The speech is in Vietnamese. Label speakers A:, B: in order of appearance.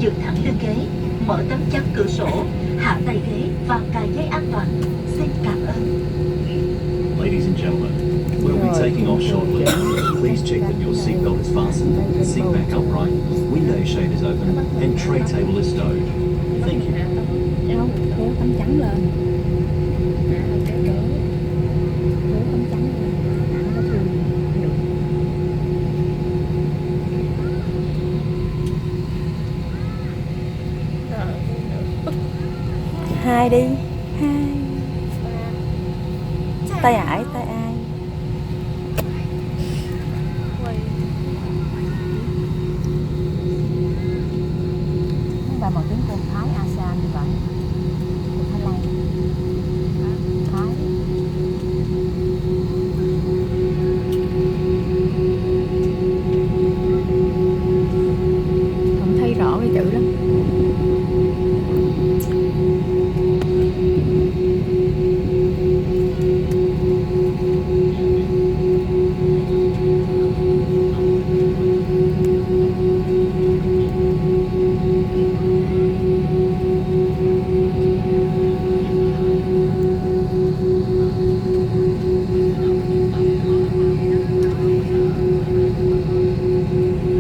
A: dựng thẳng lưng ghế, mở tấm chắn cửa sổ, hạ tay ghế và cài dây an toàn. Xin cảm ơn.
B: Ladies and gentlemen, we'll be taking off shortly. Please check that your seatbelt is fastened, seat back upright, window shade is open, and tray table is stowed. Thank you.
C: Không, kéo tấm chắn lên. Kéo tấm chắn lên. Thẳng cái thùng. Hai đi. Hai. Tay ải, tay ai.